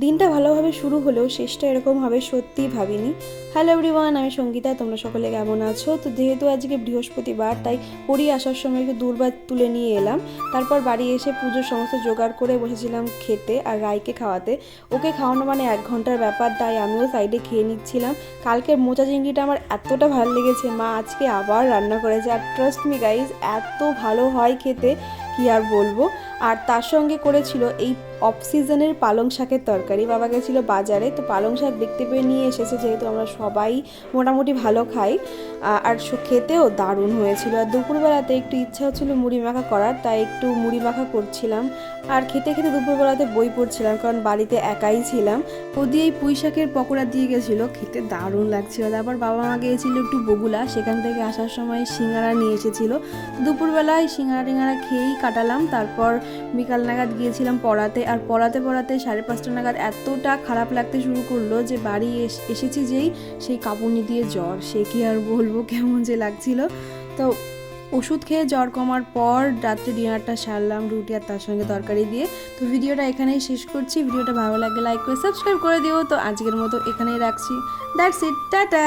দিনটা ভালোভাবে শুরু হলেও শেষটা এরকম হবে সত্যিই ভাবিনি। হ্যালো এভরিওয়ান, আমি সঙ্গীতা। তোমরা সকলে কেমন আছো? তো যেহেতু আজকে বৃহস্পতিবার, তাই পড়ি আসার সময় একটু দুর্বা তুলে নিয়ে এলাম। তারপর বাড়ি এসে পুজোর সমস্ত জোগাড় করে বসেছিলাম খেতে আর রাইকে খাওয়াতে। ওকে খাওয়ানো মানে 1 ঘন্টার ব্যাপার, তাই আমিও সাইডে খেয়ে নিচ্ছিলাম। কালকের মোচা চিংড়িটা আমার এতটা ভালো লেগেছে, মা আজকে আবার রান্না করেছে। আর ট্রাস্ট মি গাইজ, এত ভালো হয় খেতে, কি আর বলবো। আর তার সঙ্গে করেছিল এই অফ সিজনের পালং শাকের তরকারি। বাবা গেছিলো বাজারে, তো পালং শাক দেখতে পেয়ে নিয়ে এসেছে, যেহেতু আমরা সবাই মোটামুটি ভালো খাই। আর খেতেও দারুণ হয়েছিল। আর দুপুরবেলাতে একটু ইচ্ছা হচ্ছিলো মুড়ি মাখা করার, তাই একটু মুড়ি মাখা করছিলাম। আর খেতে খেতে দুপুরবেলাতে বই পড়ছিলাম, কারণ বাড়িতে একাই ছিলাম। ও দিয়ে এই পুঁই শাকের পকোড়া দিয়ে গেছিলো, খেতে দারুণ লাগছিল। তারপর বাবা মা গিয়েছিল একটু বগুলা, সেখান থেকে আসার সময় সিঙ্গারা নিয়ে এসেছিলো। দুপুরবেলায় সিঙ্গারা টিঙ্গারা খেয়েই কাটালাম। তারপর বিকাল নাগাদ গিয়েছিলাম পড়াতে। আর পড়াতে 5:30 নাগাদ এতটা খারাপ লাগতে শুরু করলো যে বাড়ি এসেছি যেই সেই কাঁপুনি দিয়ে জ্বর, সে কি আর বলবো কেমন যে লাগছিল। তো ওষুধ খেয়ে জ্বর কমার পর রাত্রে ডিনারটা সারলাম রুটি আর তার সঙ্গে তরকারি দিয়ে। তো ভিডিওটা এখানেই শেষ করছি। ভিডিওটা ভালো লাগলে লাইক করে সাবস্ক্রাইব করে দিও। তো আজকের মতো এখানেই রাখছি। That's it, tata.